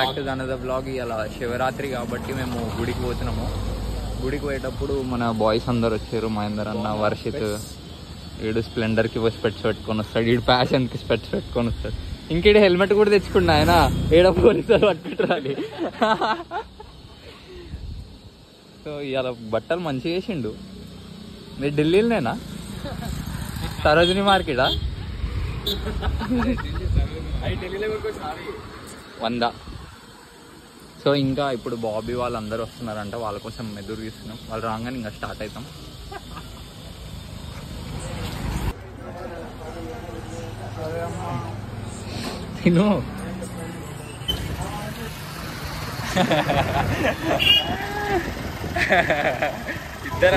Back to another blog. ఇలా శివరాత్రి కాబట్టి మేము గుడికి పోతున్నాము. గుడికి పోయేటప్పుడు మన బాయ్స్ అందరు వచ్చారు. మహేందర్ అన్న, వర్షిత్, వీడు స్ప్లెండర్కి స్పెట్స్ పెట్టుకొని వస్తాడు, వీడు ప్యాషన్కి స్పెట్స్ పెట్టుకొని వస్తాడు. ఇంకేడు హెల్మెట్ కూడా తెచ్చుకున్నా ఆయన, ఏడ పోలీసులు పట్టుకుంటారు. సో ఇలా బట్టలు మంచిగా వేసిండు. మీరు ఢిల్లీలోనేనా? సరోజిని మార్కెటా? 100. సో ఇంకా ఇప్పుడు బాబీ వాళ్ళందరూ వస్తున్నారంట, వాళ్ళ కోసం ఎదురు చూస్తున్నాం. వాళ్ళు రాగానే ఇంకా స్టార్ట్ అవుతాం. తిను ఇద్దరు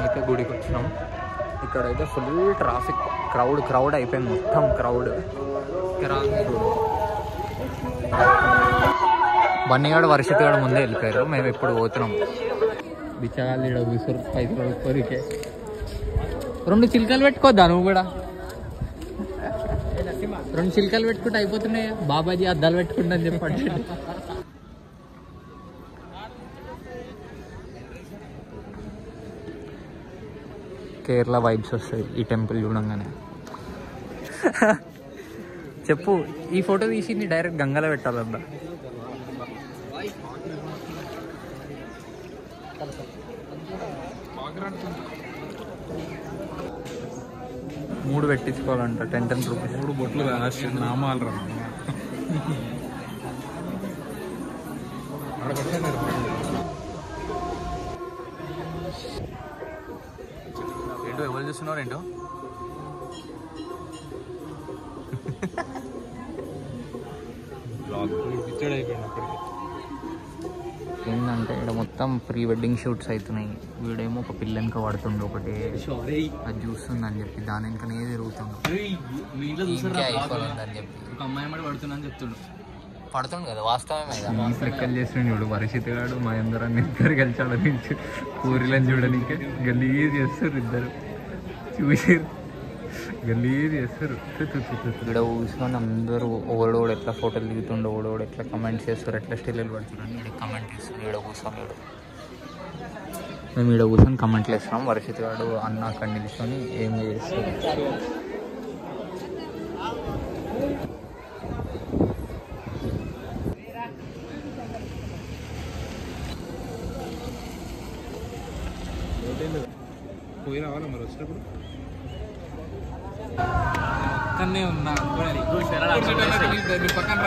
అయితే గుడికి వచ్చినాం. ఇక్కడైతే ఫుల్ ట్రాఫిక్, క్రౌడ్ అయిపోయింది, మొత్తం క్రౌడ్. బన్నీగాడు, వర్షిత్ గాడు ముందే వెళ్ళిపోయారు. మేము ఇప్పుడు పోతున్నాం. బిచ్చగాళ్ళు ఇక్కడ కూర్చోరు, పైసలు కొరికే. 2 చిలుకలు పెట్టుకోద్దా నువ్వు కూడా? 2 చిలుకలు పెట్టుకుంటే అయిపోతున్నాయి. బాబాజీ అద్దాలు పెట్టుకుంటా అని చెప్పండి. కేరళ వైబ్స్ వస్తాయి ఈ టెంపుల్ చూడంగానే. చెప్పు, ఈ ఫోటో తీసి డైరెక్ట్ గంగలో పెట్టాలన్నా? మూడు పెట్టించుకోవాలంట, 10 రూపీస్. 3 బొట్లు నామాలు రా. ఏంటో ఎవరు చూస్తున్నారు ఏంటో? ఏంటంటే ఇక్కడ మొత్తం ప్రీ వెడ్డింగ్ షూట్స్ అవుతున్నాయి. వీడేమో ఒక పిల్లనిక పడుతుండు ఒకటి, అది చూస్తుంది అని చెప్పి దాని వెనకనే తిరుగుతుండు. అయిపోయిందని చెప్పి ఒక అమ్మాయి పడుతుందని చెప్తుండు. పడుతుండు కదా, వాస్తవమే కదా. లెక్కలు చేస్తుండే చూడు వర్షిత్ గాడు, మహేందర్ అని ఇద్దరు కలిసాడు నుంచి పూరిలని చూడడానికి. గలీజ్ చేస్తారు ఇద్దరు, చూసారు గలీజ్ చేస్తారు. ఇక్కడ కూర్చొని అందరూ ఓడోడు ఎట్లా ఫోటోలు దిగుతుండో, ఓడోడు ఎట్లా కమెంట్స్ చేస్తారు, ఎట్లా స్టిల్లు పడుతున్నాడు, ఇక్కడ కమెంట్ చేస్తారు. ఇక్కడ కూర్చొని మేము ఇక్కడ కూర్చొని కమెంట్లు వేస్తున్నాం. వర్షిత్ గాడు అన్న అక్కడ నిల్చొని ఏం చేస్తారు. పోయి రావాలా మరి వచ్చేటప్పుడు? ఉన్నా పక్కన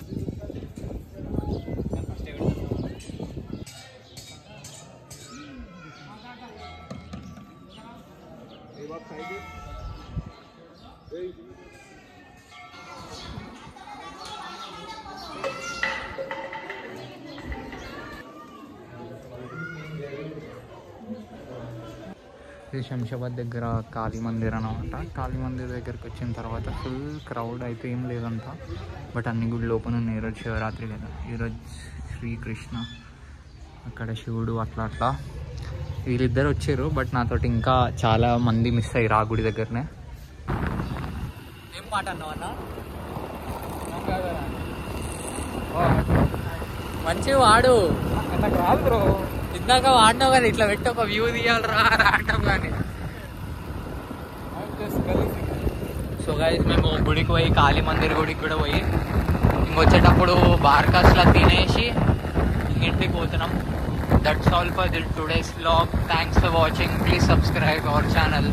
ఇది శంషాబాద్ దగ్గర కాళీ మందిర్ అనమాట. కాళీ మందిర్ దగ్గరికి వచ్చిన తర్వాత ఫుల్ క్రౌడ్ అయితే ఏం లేదంట, బట్ అన్ని గుళ్ళు ఓపెన్ ఉన్నాయి. ఈరోజు శివరాత్రి కదా, ఈరోజు శ్రీకృష్ణ, అక్కడ శివుడు, అట్లా అట్లా వీళ్ళిద్దరు వచ్చారు. బట్ నాతోటి ఇంకా చాలా మంది మిస్ అయ్యారు ఆ గుడి దగ్గరనే. ఏం మాట అన్నావన్నా? మంచిగా వాడు కాదు బ్రో, ఇందాక వాడినావు కదా, ఇట్లా పెట్టి ఒక వ్యూ తీయాలరా రావటం కానీ. సో గైస్ మేము గుడికి పోయి, కాళీ మందిర్ గుడికి కూడా పోయి ఇంకొచ్చేటప్పుడు బార్కాస్లా తినేసి ఇంటికి పోతున్నాం. That's all for this today's vlog. Thanks for watching. Please subscribe our channel.